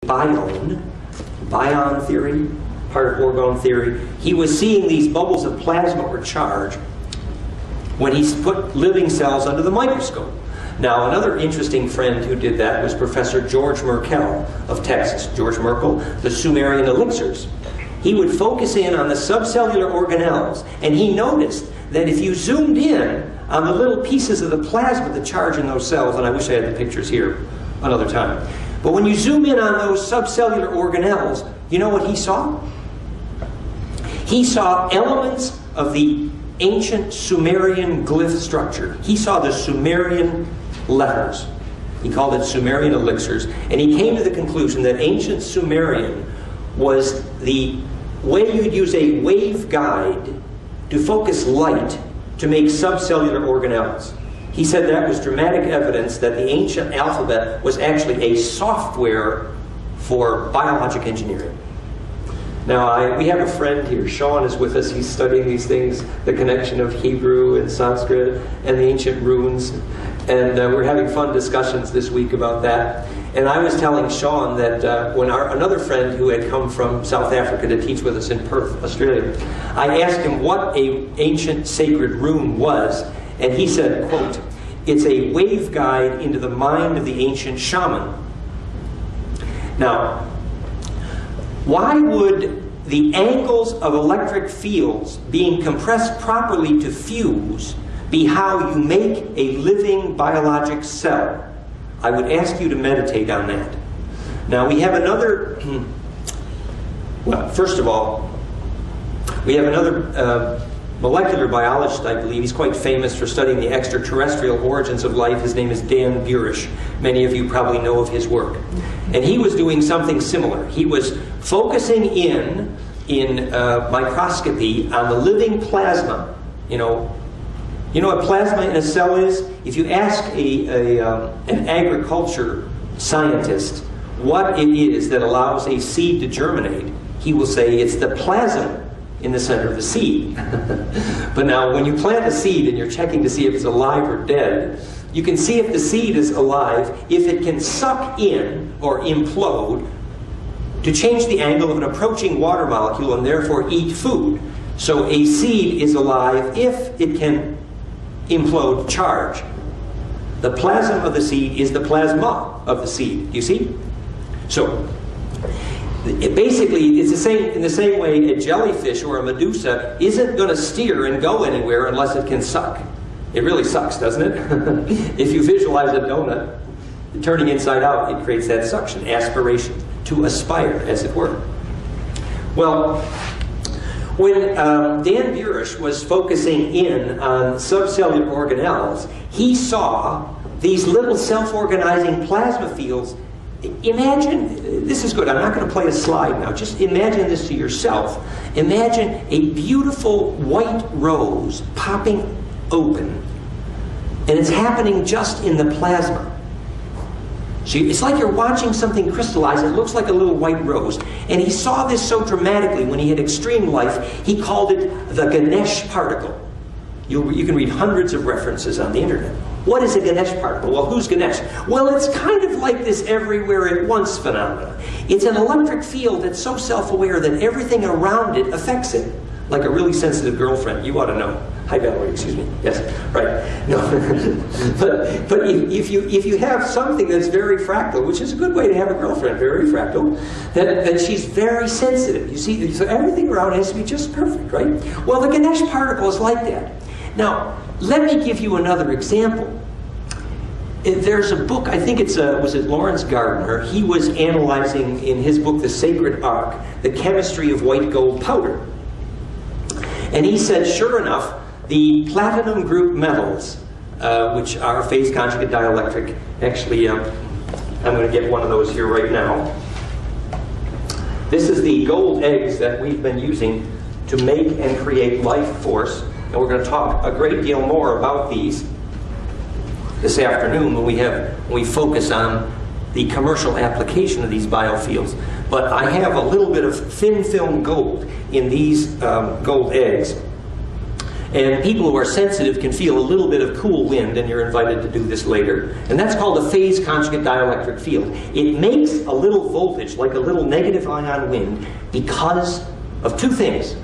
bion theory, part of orgone theory. He was seeing these bubbles of plasma or charge when he put living cells under the microscope. Now, another interesting friend who did that was Professor George Merkel of Texas. George Merkel, the Sumerian elixirs. He would focus in on the subcellular organelles, and he noticed that if you zoomed in on the little pieces of the plasma, the charge in those cells, and I wish I had the pictures here another time, but when you zoom in on those subcellular organelles, you know what he saw? He saw elements of the ancient Sumerian glyph structure. He saw the Sumerian letters. He called it Sumerian elixirs, and he came to the conclusion that ancient Sumerian was the way you'd use a waveguide to focus light to make subcellular organelles. He said that was dramatic evidence that the ancient alphabet was actually a software for biologic engineering. Now, we have a friend here. Sean is with us. He's studying these things, the connection of Hebrew and Sanskrit and the ancient runes. And we're having fun discussions this week about that. And I was telling Sean that when another friend who had come from South Africa to teach with us in Perth, Australia, I asked him what an ancient sacred rune was, and he said, quote, "It's a waveguide into the mind of the ancient shaman." Now, why would the angles of electric fields being compressed properly to fuse be how you make a living biologic cell? I would ask you to meditate on that. Now, we have another, well, first of all, we have another molecular biologist, I believe. He's quite famous for studying the extraterrestrial origins of life. His name is Dan Breakthrus. Many of you probably know of his work. And he was doing something similar. He was focusing in microscopy on the living plasma. You know what plasma in a cell is? If you ask an agriculture scientist what it is that allows a seed to germinate, he will say it's the plasm in the center of the seed. But now, when you plant a seed and you're checking to see if it's alive or dead, you can see if the seed is alive if it can suck in or implode to change the angle of an approaching water molecule and therefore eat food. So a seed is alive if it can implode charge. The plasm of the seed is the plasma of the seed. You see? So basically, it's the same in the same way a jellyfish or a medusa isn't going to steer and go anywhere unless it can suck. It really sucks, doesn't it? If you visualize a donut turning inside out, it creates that suction, aspiration, to aspire, as it were. Well, when Dan Breakthrus was focusing in on subcellular organelles, he saw these little self-organizing plasma fields. Imagine, this is good, I'm not going to play a slide now, just imagine this to yourself. Imagine a beautiful white rose popping open, and it's happening just in the plasma. So it's like you're watching something crystallize. It looks like a little white rose. And he saw this so dramatically when he had extreme life, he called it the Ganesh particle. You can read hundreds of references on the internet. What is a Ganesh particle? Well, who's Ganesh? Well, it's kind of like this everywhere at once phenomenon. It's an electric field that's so self-aware that everything around it affects it. Like a really sensitive girlfriend. You ought to know. Hi, Valerie, excuse me. Yes, right. No. but if you have something that's very fractal, which is a good way to have a girlfriend, very fractal, then she's very sensitive. You see, so everything around has to be just perfect, right? Well, the Ganesh particle is like that. Now, let me give you another example. There's a book, I think was it Lawrence Gardner? He was analyzing in his book, The Sacred Ark, the chemistry of white gold powder. And he said, sure enough, the platinum group metals, which are phase conjugate dielectric, actually, I'm going to get one of those here right now. This is the gold eggs that we've been using to make and create life force. And we're going to talk a great deal more about these this afternoon when we focus on the commercial application of these biofields. But I have a little bit of thin film gold in these gold eggs. And people who are sensitive can feel a little bit of cool wind, and you're invited to do this later. And that's called a phase conjugate dielectric field. It makes a little voltage, like a little negative ion wind, because of two things.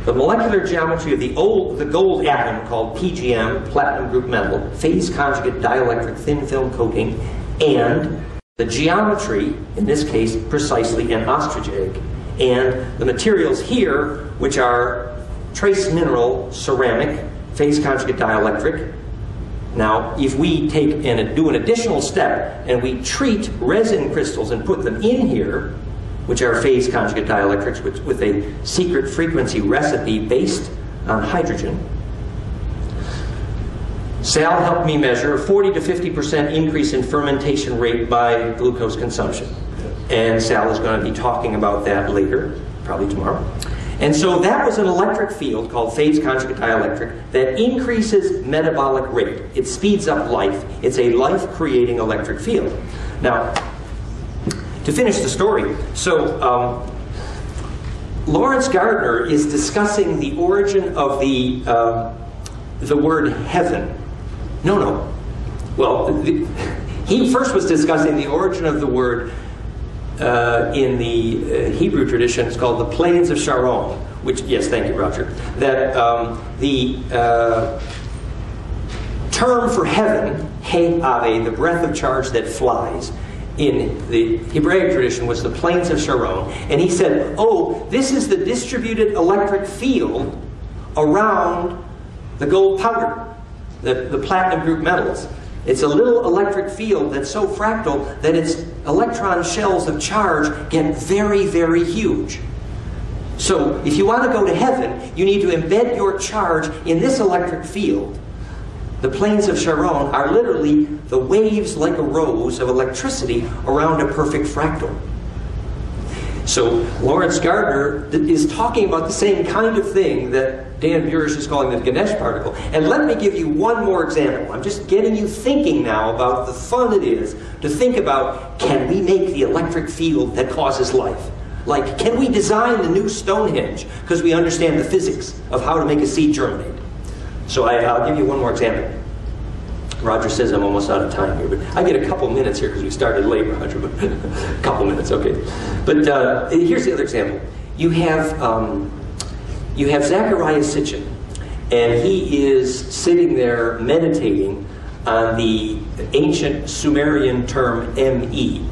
The molecular geometry of the gold atom, called PGM, platinum group metal, phase conjugate dielectric thin film coating, and the geometry, in this case, precisely an ostrich egg. And the materials here, which are trace mineral ceramic, phase conjugate dielectric. Now, if we take and do an additional step and we treat resin crystals and put them in here, which are phase conjugate dielectrics with a secret frequency recipe based on hydrogen. Sal helped me measure a 40 to 50% increase in fermentation rate by glucose consumption. And Sal is going to be talking about that later, probably tomorrow. And so that was an electric field called phase conjugate dielectric that increases metabolic rate. It speeds up life. It's a life-creating electric field. Now, to finish the story, so Lawrence Gardner is discussing the origin of the word heaven. No. Well, he first was discussing the origin of the word in the Hebrew tradition. It's called the Plains of Sharon, which, yes, thank you, Roger, that the term for heaven, He Ave, the breath of charge that flies, in the Hebraic tradition was the Plains of Sharon. And he said, oh, this is the distributed electric field around the gold powder, the platinum group metals. It's a little electric field that's so fractal that its electron shells of charge get very, very huge. So if you want to go to heaven, you need to embed your charge in this electric field. The Plains of Sharon are literally the waves like a rose of electricity around a perfect fractal. So Lawrence Gardner is talking about the same kind of thing that Dan Burish is calling the Ganesh particle. And let me give you one more example. I'm just getting you thinking now about the fun it is to think about, can we make the electric field that causes life? Like, can we design the new Stonehenge because we understand the physics of how to make a seed germinate? So I'll give you one more example. Roger says I'm almost out of time here, but I get a couple minutes here because we started late, Roger, but a couple minutes, okay. But here's the other example. You have Zecharia Sitchin, and he is sitting there meditating on the ancient Sumerian term ME,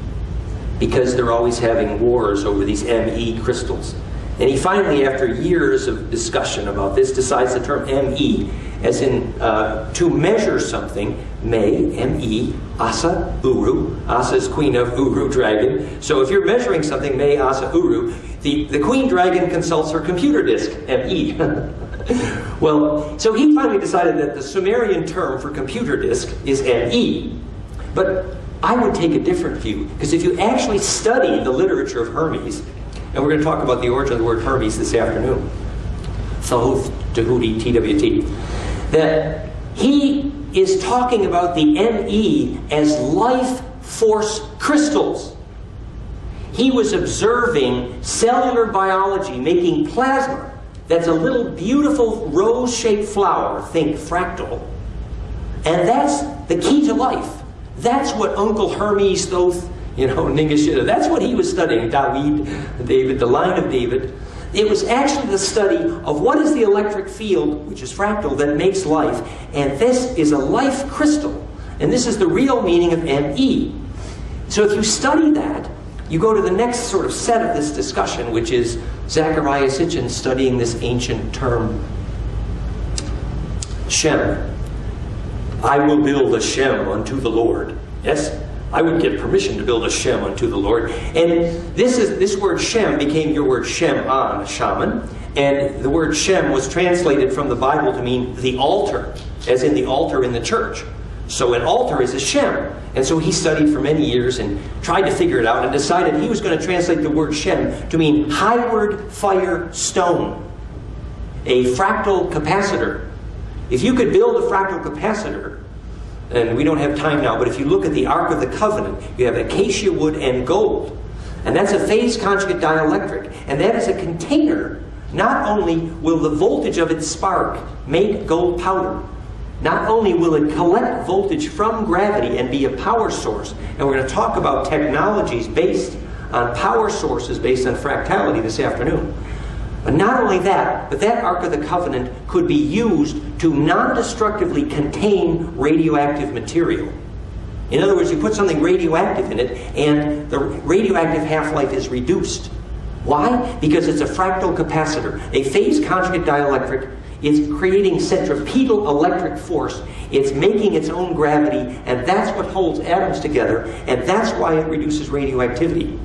because they're always having wars over these ME crystals. And he finally, after years of discussion about this, decides the term ME, as in to measure something, Me, Asa, Uru. Asa is queen of Uru, dragon. So if you're measuring something, Me, Asa, Uru, the queen dragon consults her computer disk, ME. Well, so he finally decided that the Sumerian term for computer disk is ME. But I would take a different view, because if you actually study the literature of Hermes, and we're going to talk about the origin of the word Hermes this afternoon, Thoth, Tahuti, TWT, that he is talking about the ME as life force crystals. He was observing cellular biology making plasma that's a little beautiful rose-shaped flower, think fractal, and that's the key to life. That's what Uncle Hermes, Thoth, Ningishita, that's what he was studying, David, the line of David. It was actually the study of what is the electric field, which is fractal, that makes life. And this is a life crystal. And this is the real meaning of ME. So if you study that, you go to the next sort of set of this discussion, which is Zecharia Sitchin studying this ancient term, Shem. I will build a Shem unto the Lord. Yes? I would get permission to build a Shem unto the Lord. And this word Shem became your word Shem-an, shaman. And the word Shem was translated from the Bible to mean the altar, as in the altar in the church. So an altar is a Shem. And so he studied for many years and tried to figure it out and decided he was going to translate the word Shem to mean highward fire stone, a fractal capacitor. If you could build a fractal capacitor, and we don't have time now, but if you look at the Ark of the Covenant, you have acacia wood and gold. And that's a phase conjugate dielectric. And that is a container not only will the voltage of its spark make gold powder, not only will it collect voltage from gravity and be a power source, and we're going to talk about technologies based on power sources based on fractality this afternoon. But not only that, but that Ark of the Covenant could be used to non-destructively contain radioactive material. In other words, you put something radioactive in it, and the radioactive half-life is reduced. Why? Because it's a fractal capacitor, a phase conjugate dielectric. It's creating centripetal electric force. It's making its own gravity, and that's what holds atoms together, and that's why it reduces radioactivity.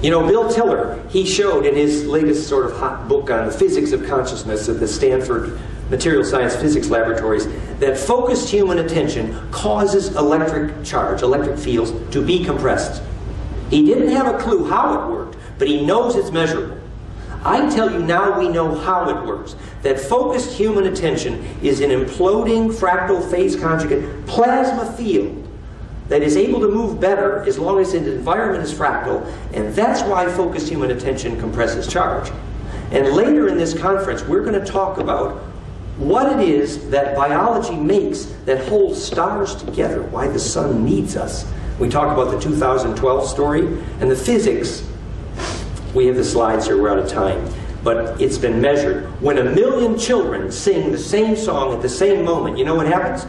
You know, Bill Tiller, he showed in his latest sort of hot book on the physics of consciousness at the Stanford Material Science Physics Laboratories, that focused human attention causes electric charge, electric fields, to be compressed. He didn't have a clue how it worked, but he knows it's measurable. I tell you now we know how it works. That focused human attention is an imploding fractal phase conjugate plasma field that is able to move better as long as its environment is fractal, and that's why focused human attention compresses charge. And later in this conference, we're going to talk about what it is that biology makes that holds stars together, why the sun needs us. We talk about the 2012 story, and the physics. We have the slides here, we're out of time. But it's been measured. When 1 million children sing the same song at the same moment, you know what happens?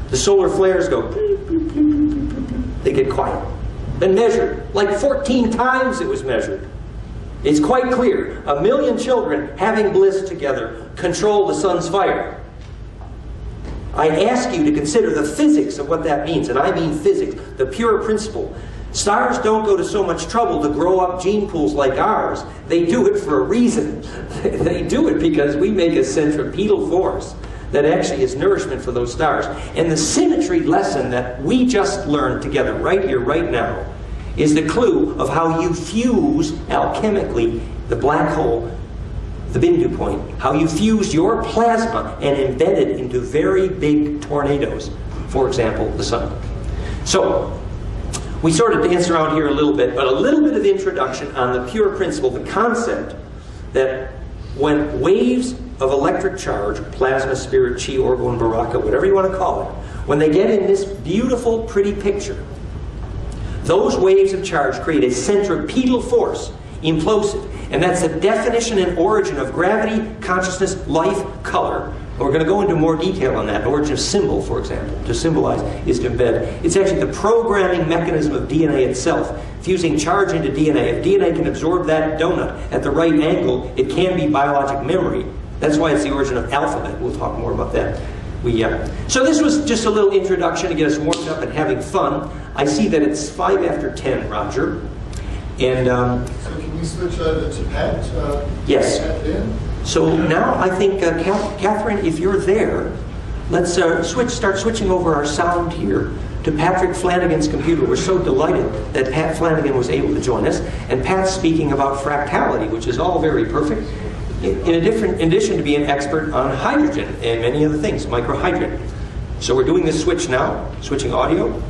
The solar flares go, they get quiet. Been measured. Like 14 times it was measured. It's quite clear. 1 million children having bliss together control the sun's fire. I ask you to consider the physics of what that means, and I mean physics, the pure principle. Stars don't go to so much trouble to grow up gene pools like ours. They do it for a reason. They do it because we make a centripetal force that actually is nourishment for those stars. And the symmetry lesson that we just learned together right here, right now, is the clue of how you fuse alchemically the black hole, the Bindu point, how you fuse your plasma and embed it into very big tornadoes. For example, the sun. So, we sort of dance around here a little bit, but a little bit of introduction on the pure principle, the concept that when waves of electric charge, plasma, spirit, chi, orgone, baraka, whatever you want to call it, when they get in this beautiful, pretty picture, those waves of charge create a centripetal force, implosive. And that's the definition and origin of gravity, consciousness, life, color. And we're going to go into more detail on that. Origin of symbol, for example, to symbolize is to embed. It's actually the programming mechanism of DNA itself, fusing charge into DNA. If DNA can absorb that donut at the right angle, it can be biologic memory. That's why it's the origin of alphabet. We'll talk more about that. So this was just a little introduction to get us warmed up and having fun. I see that it's 5 after 10, Roger. And so can we switch over to Pat? Yes. Pat then? So now I think, Catherine, if you're there, let's start switching over our sound here to Patrick Flanagan's computer. We're so delighted that Pat Flanagan was able to join us. And Pat's speaking about fractality, which is all very perfect. In addition to being an expert on hydrogen and many other things, microhydrogen. So we're doing this switch now, switching audio.